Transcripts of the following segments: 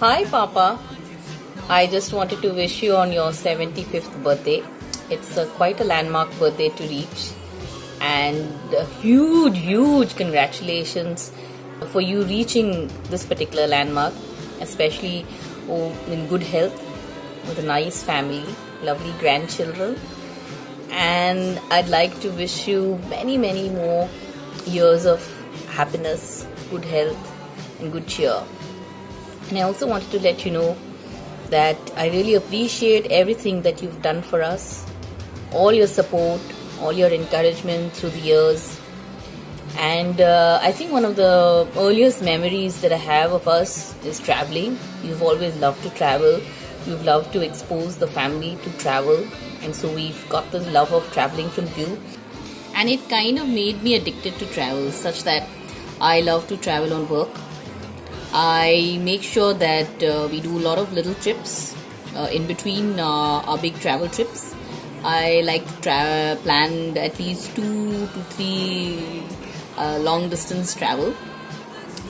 Hi, Papa. I just wanted to wish you on your 75th birthday. It's quite a landmark birthday to reach, and huge congratulations for you reaching this particular landmark, especially in good health, with a nice family, lovely grandchildren. And I'd like to wish you many more years of happiness, good health, and good cheer. And I also wanted to let you know that I really appreciate everything that you've done for us, all your support, all your encouragement through the years. And I think one of the earliest memories that I have of us is traveling. You've always loved to travel. You've loved to expose the family to travel. And so we've got this love of traveling from you. And it kind of made me addicted to travel, such that I love to travel on work. I make sure that we do a lot of little trips in between our big travel trips. I like to plan at least 2 to 3 long distance travel,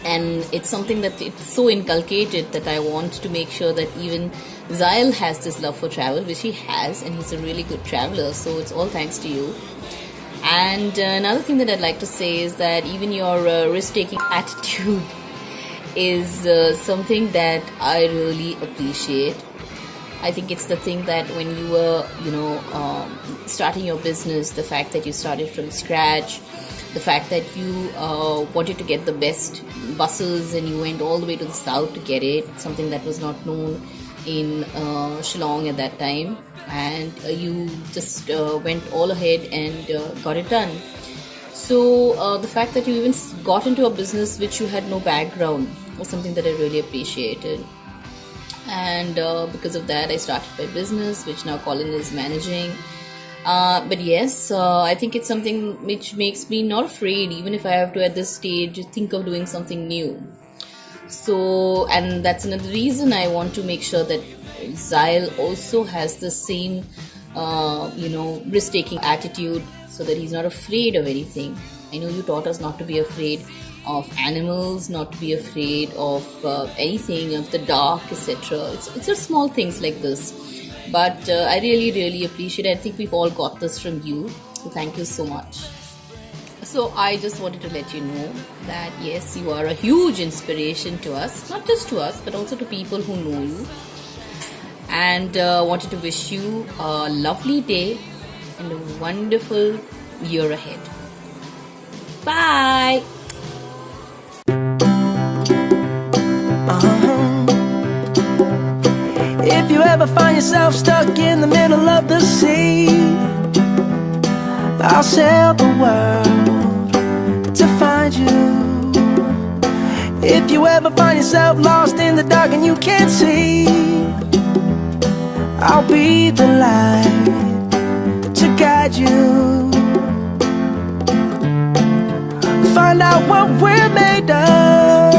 and it's something that it's so inculcated that I want to make sure that even Zail has this love for travel, which he has, and he's a really good traveler, so it's all thanks to you. And another thing that I'd like to say is that even your risk-taking attitude is something that I really appreciate. I think it's the thing that when you were, starting your business, the fact that you started from scratch, the fact that you wanted to get the best buses and you went all the way to the south to get it, something that was not known in Shillong at that time, and you just went all ahead and got it done. So the fact that you even got into a business which you had no background was something that I really appreciated. And because of that, I started my business, which now Colin is managing. But yes, I think it's something which makes me not afraid, even if I have to at this stage think of doing something new. So, and that's another reason I want to make sure that Zail also has the same, risk-taking attitude, so that he's not afraid of anything. I know you taught us not to be afraid of animals, not to be afraid of anything, of the dark, etc. It's just small things like this. But I really appreciate it. I think we've all got this from you. So thank you so much. So I just wanted to let you know that yes, you are a huge inspiration to us. Not just to us, but also to people who know you. And wanted to wish you a lovely day and a wonderful year ahead. Bye! If you ever find yourself stuck in the middle of the sea, I'll sail the world to find you. If you ever find yourself lost in the dark and you can't see, I'll be the light to guide you. Find out what we're made of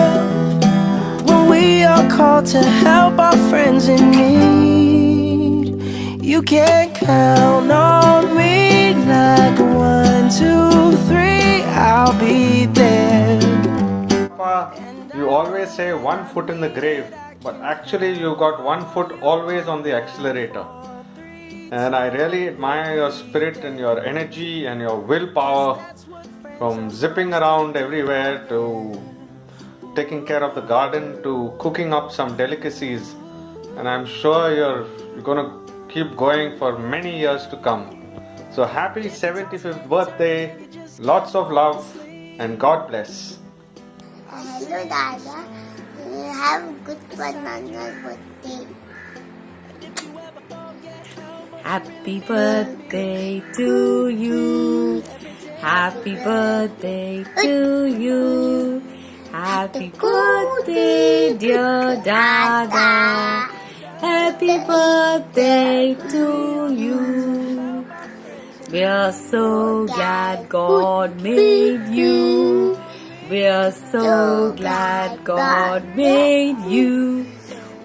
when we are called to help our friends in need. You can count on me like 1, 2, 3, I'll be there. Papa, you always say 1 foot in the grave, but actually you got 1 foot always on the accelerator. And I really admire your spirit and your energy and your willpower, from zipping around everywhere to taking care of the garden to cooking up some delicacies. And I'm sure you're going to keep going for many years to come. So happy 75th birthday, lots of love, and God bless. Hello Dada, have good fun on your birthday. Happy birthday to you. Happy birthday to you. Happy birthday, dear Dada. Happy birthday to you. We're so glad God made you. We're so glad God made you.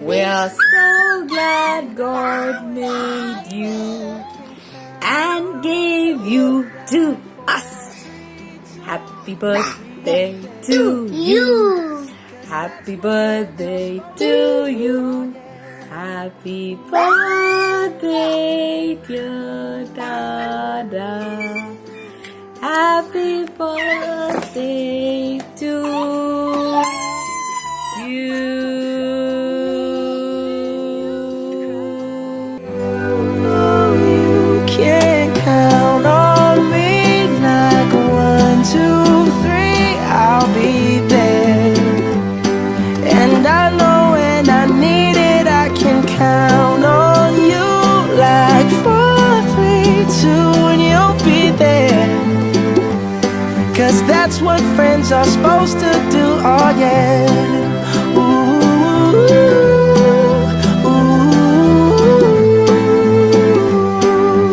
We're so glad God made you and gave you to us. Happy birthday to you. Happy birthday to you. Happy birthday, dear Dada. Happy birthday to you. You can count on me like 1, 2, 3, I'll be there. And I know when I need it, I can count on you like 4, 3, 2, and you'll be there. 'Cause that's what friends are supposed to do, oh yeah. Ooh, ooh.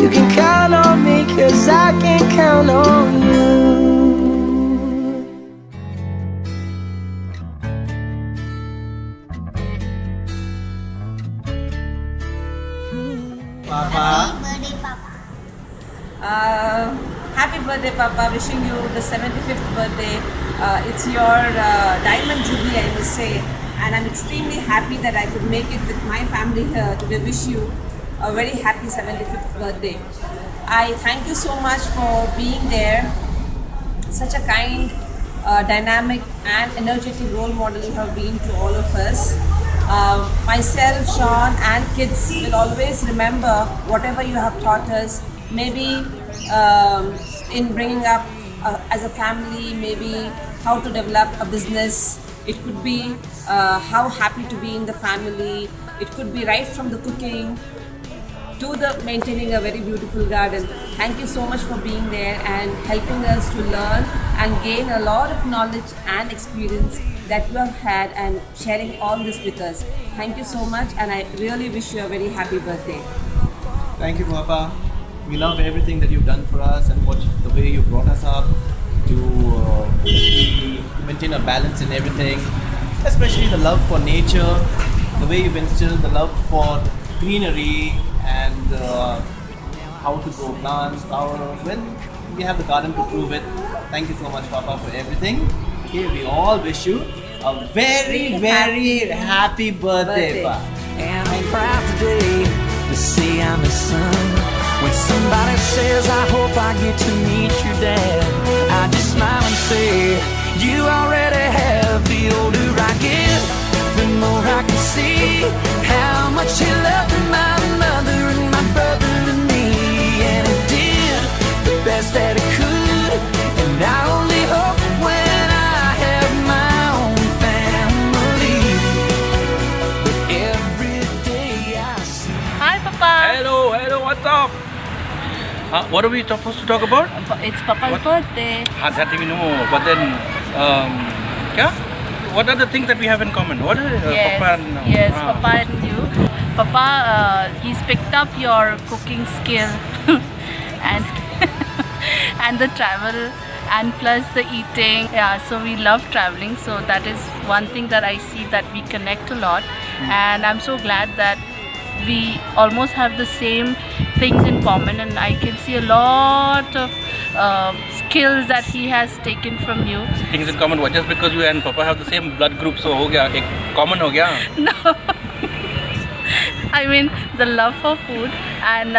You can count on me 'cause I can count on you. Birthday, Papa. Happy birthday, Papa. Wishing you the 75th birthday. It's your diamond jubilee, I must say. And I'm extremely happy that I could make it with my family here to wish you a very happy 75th birthday. I thank you so much for being there. Such a kind, dynamic and energetic role model you have been to all of us. Myself, Sean and kids will always remember whatever you have taught us. Maybe in bringing up as a family, maybe how to develop a business. It could be how happy to be in the family. It could be right from the cooking to the maintaining a very beautiful garden. Thank you so much for being there and helping us to learn and gain a lot of knowledge and experience that you have had and sharing all this with us. Thank you so much, and I really wish you a very happy birthday. Thank you, Papa. We love everything that you've done for us and the way you brought us up to maintain a balance in everything, especially the love for nature, the way you've instilled the love for greenery and how to grow plants, flowers. Well, we have the garden to prove it. Thank you so much, Papa, for everything. Okay, we all wish you a very, very happy birthday, Papa. And I'm proud today to say I'm his son. When somebody says, I hope I get to meet your dad, I just smile and say, you already have. The older I get, the more I can see how much he loved my mother and my brother and me. And he did the best that he could. And I only hope when I have my own family, but every day I see. Hi, Papa. Hello, what's up? What are we supposed to talk about? It's Papa's birthday. That we know, but then, yeah? What are the things that we have in common? What is it? Yes, Papa and, yes, Papa and you. Papa, he's picked up your cooking skill and and the travel and plus the eating. Yeah, so we love traveling. So that is one thing that I see that we connect a lot, and I'm so glad that we almost have the same things in common, and I can see a lot of skills that he has taken from you. Things in common, what? Just because you and Papa have the same blood group, so ho gaya, ek common ho gaya. No, I mean the love for food, and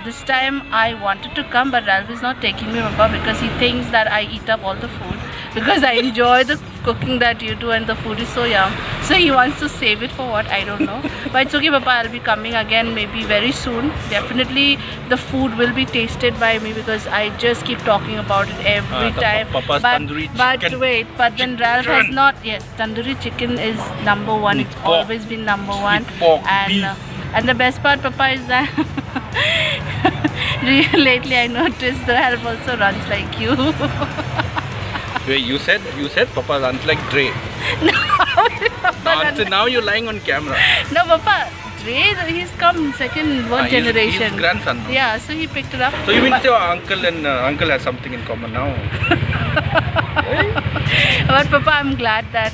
this time I wanted to come, but Ralph is not taking me, Papa, because he thinks that I eat up all the food because I enjoy the cooking that you do and the food is so yum. So he wants to save it for what, I don't know. But it's okay, Papa, I'll be coming again maybe very soon. Definitely the food will be tasted by me because I just keep talking about it every time. Papa's tandoori chicken. But wait, but then Ralph has not. Yes, tandoori chicken is number one. Sweet It's pork. always been number one. Sweet pork, beef. And the best part, Papa, is that lately I noticed the Ralph also runs like you. Wait, you said Papa runs like Dre. No, Papa runs Now you're lying on camera. No, Papa, Dre, he's come second one He's generation. his grandson now. Yeah, so he picked it up. So you mean to say uncle and uncle has something in common now? But Papa, I'm glad that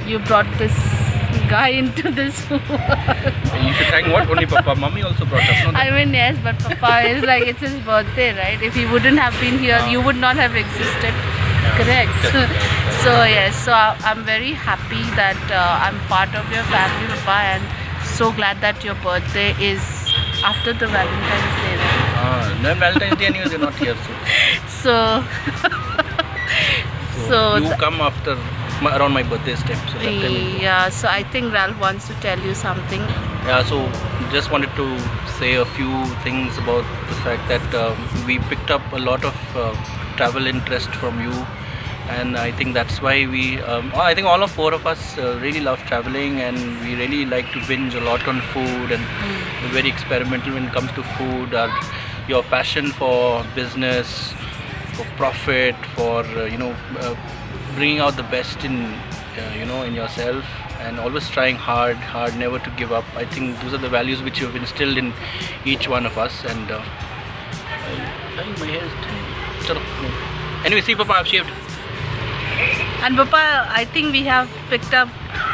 you brought this guy into this world. You should thank what? Only Papa. Mommy also brought us. No? I mean, yes, but Papa is like, it's his birthday, right? If he wouldn't have been here, you would not have existed. Correct. So yes, so I'm very happy that I'm part of your family, Papa, and so glad that your birthday is after the Valentine's Day. Right? No Valentine's Day anyways, you're not here. So, so you come after around my birthday's time. So that time yeah. So I think Ralph wants to tell you something. yeah, so just wanted to say a few things about the fact that we picked up a lot of travel interest from you, and I think that's why I think all of four of us really love traveling, and we really like to binge a lot on food, and we're very experimental when it comes to food. Your passion for business, for profit, for bringing out the best in in yourself, and always trying hard, never to give up. I think those are the values which you have instilled in each one of us. And my hair is Chalo. Anyway, see, Papa, I've shaved. And Papa, I think we have picked up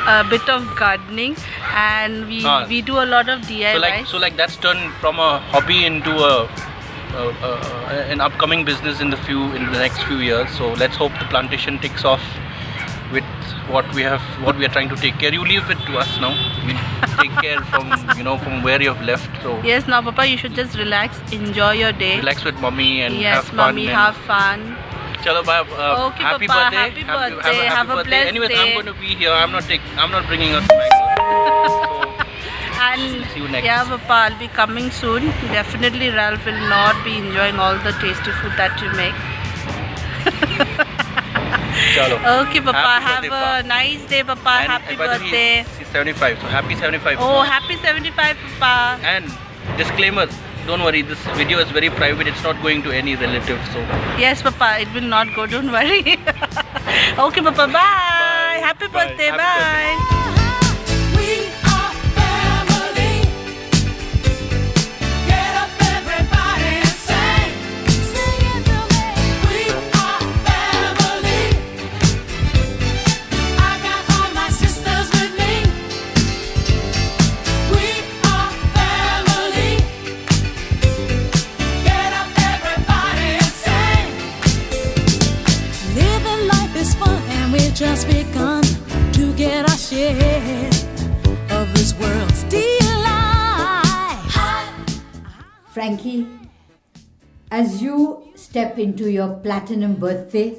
a bit of gardening, and we do a lot of DIY. So like that's turned from a hobby into an upcoming business in the next few years. So let's hope the plantation takes off with what we are trying to take care. You leave it to us now. We take care from where you have left. So yes, now Papa, you should just relax, enjoy your day. Relax with mommy and yes, have fun. Mommy, have fun. Chalo, bye. Okay, happy Papa, birthday. happy birthday. Have a blessed birthday. Anyways, day. I'm going to be here. I'm not bringing us mangoes. And see you next. yeah, Papa, I'll be coming soon. Definitely Ralph will not be enjoying all the tasty food that you make. Chalo. Okay, Papa, happy have a nice day, Papa. And happy by the way, birthday. He's 75, so happy 75. Oh, happy 75, Papa. And disclaimer, don't worry, this video is very private. It's not going to any relative. So Yes, Papa, it will not go, don't worry. Okay, Papa, bye. Happy Bye. birthday, Happy bye. Living life is fun, and we've just begun to get our share of this world's delight. Frankie, as you step into your platinum birthday,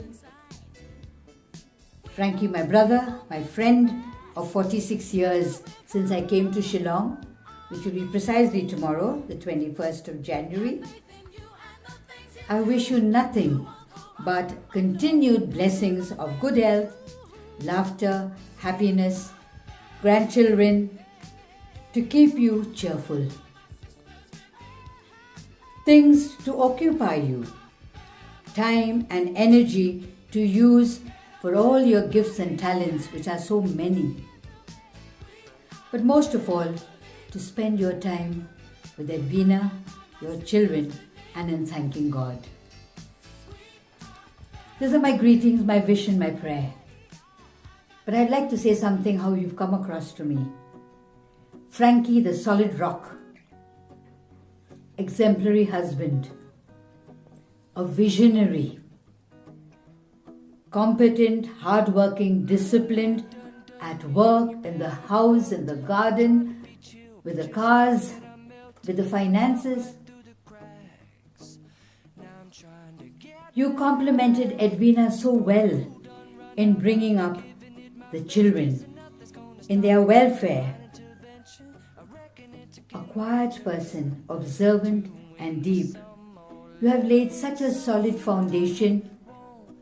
Frankie, my brother, my friend of 46 years since I came to Shillong, which will be precisely tomorrow, the 21st of January, I wish you nothing but continued blessings of good health, laughter, happiness, grandchildren, to keep you cheerful. Things to occupy you, time and energy to use for all your gifts and talents, which are so many. But most of all, to spend your time with Edwina, your children, and in thanking God. These are my greetings, my wish and my prayer. But I'd like to say something how you've come across to me. Frankie, the solid rock, exemplary husband, a visionary, competent, hardworking, disciplined, at work, in the house, in the garden, with the cars, with the finances. You complimented Edwina so well in bringing up the children, in their welfare. A quiet person, observant and deep. You have laid such a solid foundation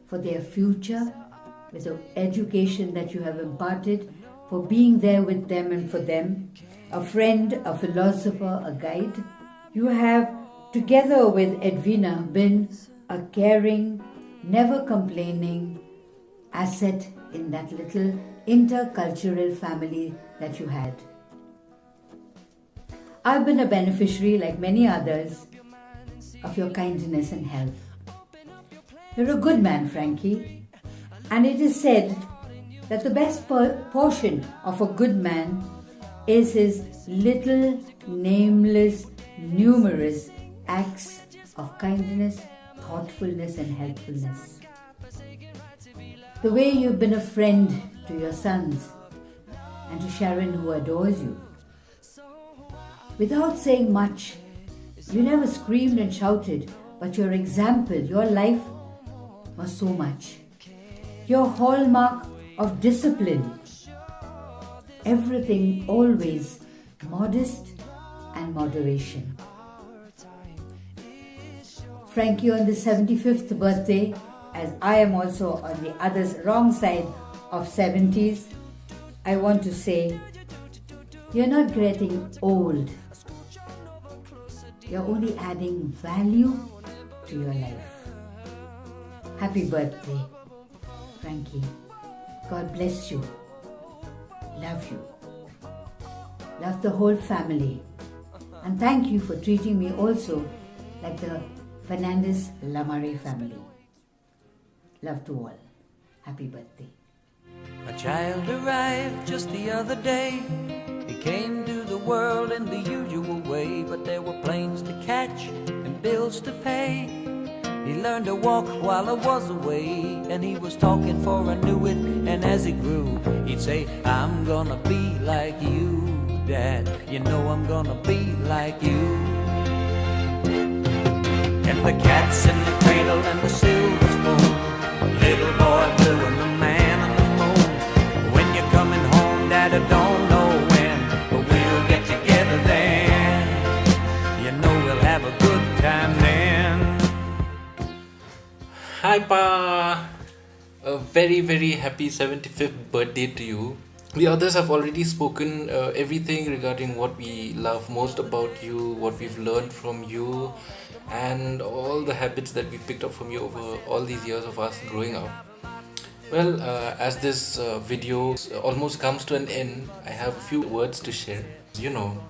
for their future with the education that you have imparted, for being there with them and for them, a friend, a philosopher, a guide. You have, together with Edwina, been a caring, never complaining asset in that little intercultural family that you had. I've been a beneficiary, like many others, of your kindness and help. You're a good man, Frankie, and it is said that the best portion of a good man is his little, nameless, numerous acts of kindness, thoughtfulness and helpfulness. the way you've been a friend to your sons and to Sharon, who adores you. Without saying much, you never screamed and shouted, but your example, your life was so much. Your hallmark of discipline. Everything always modest and moderation. Frankie, on the 75th birthday, as I am also on the other wrong side of 70s, I want to say, you're not getting old. You're only adding value to your life. Happy birthday, Frankie. God bless you. Love you. Love the whole family. And thank you for treating me also like the Fernandez-Lamare family. Love to all. Happy birthday. A child arrived just the other day. He came to the world in the usual way, but there were planes to catch and bills to pay. He learned to walk while I was away, and he was talking for I knew it. And as he grew, he'd say, I'm gonna be like you, Dad. You know I'm gonna be like you. And the cat's in the cradle and the silver spoon, little boy blue and the man on the moon. When you're coming home, Dad, I don't know when, but we'll get together then. You know we'll have a good time then. Hi Pa! A very happy 75th birthday to you. The others have already spoken everything regarding what we love most about you, what we've learned from you, and all the habits that we picked up from you over all these years of us growing up. Well, as this video almost comes to an end, I have a few words to share. You know,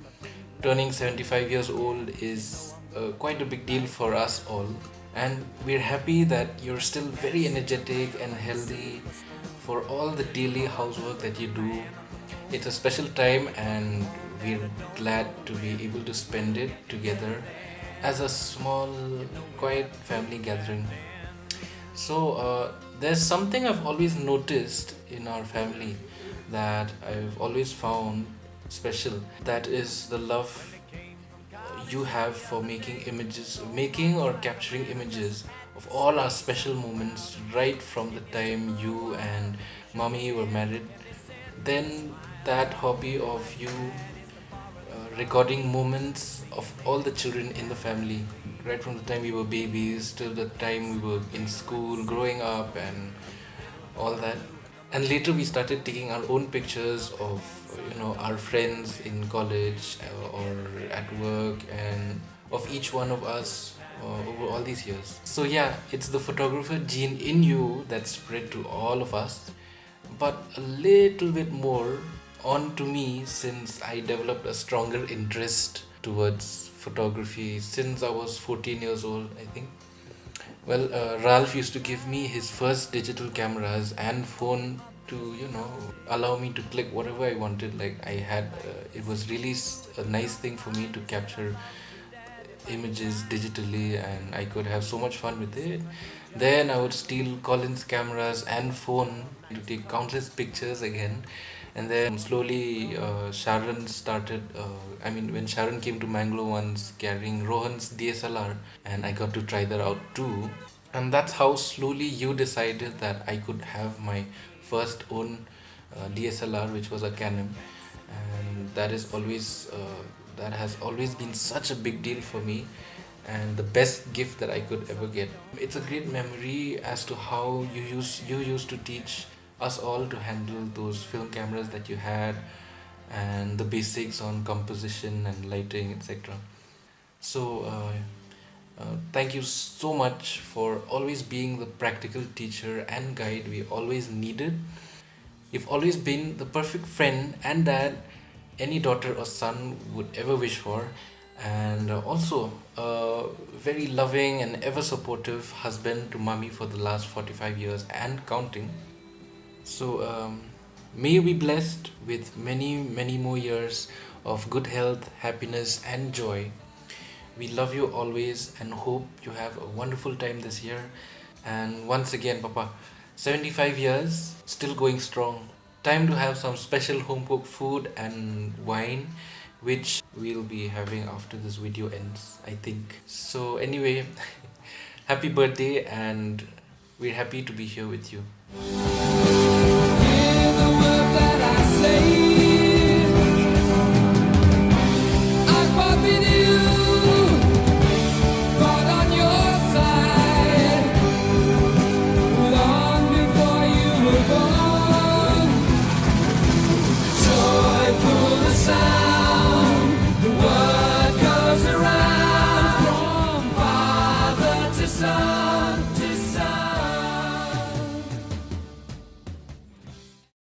turning 75 years old is quite a big deal for us all, and we're happy that you're still very energetic and healthy for all the daily housework that you do. It's a special time and we're glad to be able to spend it together as a small, quiet family gathering. So there's something I've always noticed in our family that I've always found special. That is the love you have for making or capturing images of all our special moments right from the time you and Mommy were married. Then that hobby of you recording moments of all the children in the family, right from the time we were babies till the time we were in school, growing up and all that. And later we started taking our own pictures of our friends in college or at work and of each one of us over all these years. So yeah, it's the photographer gene in you that spread to all of us, but a little bit more onto me since I developed a stronger interest towards photography since I was 14 years old, I think. Well, Ralph used to give me his first digital cameras and phone to allow me to click whatever I wanted. Like I had it was really a nice thing for me to capture images digitally, and I could have so much fun with it. Then I would steal Colin's cameras and phone to take countless pictures again. And then slowly Sharon started, when Sharon came to Mangalore once carrying Rohan's DSLR, and I got to try that out too. And that's how slowly you decided that I could have my first own DSLR, which was a Canon. And that has always been such a big deal for me, and the best gift that I could ever get. It's a great memory as to how you used to teach us all to handle those film cameras that you had, and the basics on composition and lighting, etc. So thank you so much for always being the practical teacher and guide we always needed. You've always been the perfect friend and dad any daughter or son would ever wish for, and also a very loving and ever supportive husband to Mommy for the last 45 years and counting. So may you be blessed with many more years of good health, happiness and joy. We love you always and hope you have a wonderful time this year. And once again, Papa, 75 years, still going strong. Time to have some special home cooked food and wine, which we'll be having after this video ends, I think. So anyway, happy birthday, and we're happy to be here with you. Son.